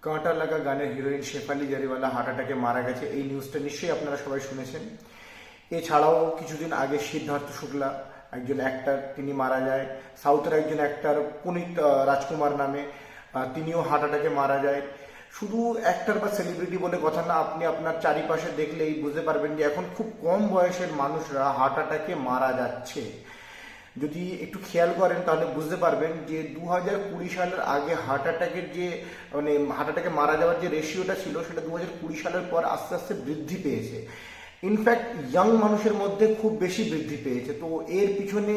কাঁটা লাগা গানের হিরোইন শেফালি জারিওয়ালা হার্ট অ্যাটাকে মারা গেছে, এই নিউজটা নিশ্চয়ই আপনারা সবাই শুনেছেন। এছাড়াও কিছুদিন আগে সিদ্ধার্থ শুক্লা, একজন অ্যাক্টর, তিনি মারা যায়। সাউথের একজন অ্যাক্টর পুনিত রাজকুমার নামে, তিনিও হার্ট অ্যাটাকে মারা যায়। শুধু অ্যাক্টর বা সেলিব্রিটি বলে কথা না, আপনি আপনার চারিপাশে দেখলেই বুঝতে পারবেন যে এখন খুব কম বয়সের মানুষরা হার্ট অ্যাটাকে মারা যাচ্ছে। যদি একটু খেয়াল করেন তাহলে বুঝতে পারবেন যে 2020 সালের আগে হার্ট অ্যাটাকের যে হার্ট অ্যাটাকে মারা যাওয়ার যে রেশিওটা ছিল, সেটা 2020 সালের পর আস্তে আস্তে বৃদ্ধি পেয়েছে। ইনফ্যাক্ট ইয়াং মানুষের মধ্যে খুব বেশি বৃদ্ধি পেয়েছে। তো এর পিছনে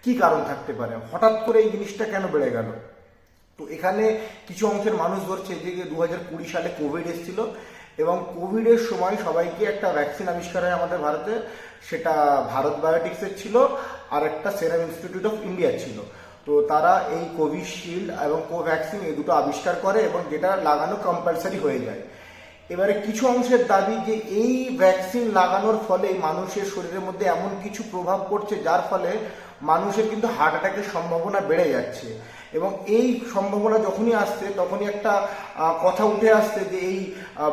কি কারণ থাকতে পারে, হঠাৎ করে এই জিনিসটা কেন বেড়ে গেল? তো এখানে কিছু অংশের মানুষ ধরছে যে 2020 সালে কোভিড এসেছিল এবং কোভিডের সময় সবাইকে একটা ভ্যাকসিন আবিষ্কার হয় আমাদের ভারতে, সেটা ভারত বায়োটিক্সের ছিল আর একটা সেরাম ইনস্টিটিউট অফ ইন্ডিয়া ছিল। তো তারা এই কোভিশিল্ড এবং কোভ্যাক্সিন এই দুটো আবিষ্কার করে এবং যেটা লাগানো কম্পালসারি হয়ে যায়। এবারে কিছু অংশের দাবি যে এই ভ্যাকসিন লাগানোর ফলে মানুষের শরীরের মধ্যে এমন কিছু প্রভাব পড়ছে যার ফলে মানুষের কিন্তু হার্ট অ্যাটাকের সম্ভাবনা বেড়ে যাচ্ছে। এবং এই সম্ভাবনা যখনই আসছে তখনই একটা কথা উঠে আসছে যে এই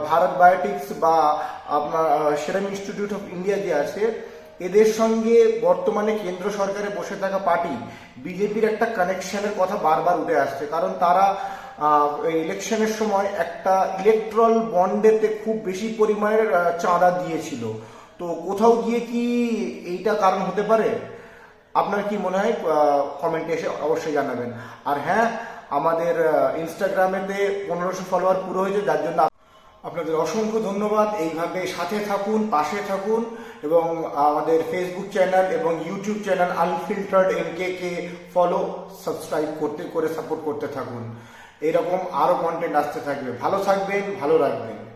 ভারত বায়োটিক্স বা আপনার সেরাম ইনস্টিটিউট অফ ইন্ডিয়া যে আছে, এদের সঙ্গে বর্তমানে কেন্দ্র সরকারে বসে থাকা পার্টি বিজেপির একটা কানেকশনের কথা বারবার উঠে আসছে। কারণ তারা ইলেকশনের সময় একটা ইলেকট্রাল বন্ডেতে খুব বেশি পরিমাণের চাঁদা দিয়েছিল। তো কোথাও গিয়ে কি এইটা কারণ হতে পারে? আপনার কি মনে হয়? কমেন্টে এসে অবশ্যই জানাবেন। আর হ্যাঁ, আমাদের ইনস্টাগ্রামেতে 1500 ফলোয়ার পুরো হয়েছে, যার জন্য আপনাদের অসংখ্য ধন্যবাদ। এইভাবে সাথে থাকুন, পাশে থাকুন এবং আমাদের ফেসবুক চ্যানেল এবং ইউটিউব চ্যানেল আনফিল্টার্ড এমকে কে ফলো, সাবস্ক্রাইব করে সাপোর্ট করতে থাকুন। এরকম আরও কন্টেন্ট আসতে থাকবে। ভালো থাকবেন, ভালো রাখবেন।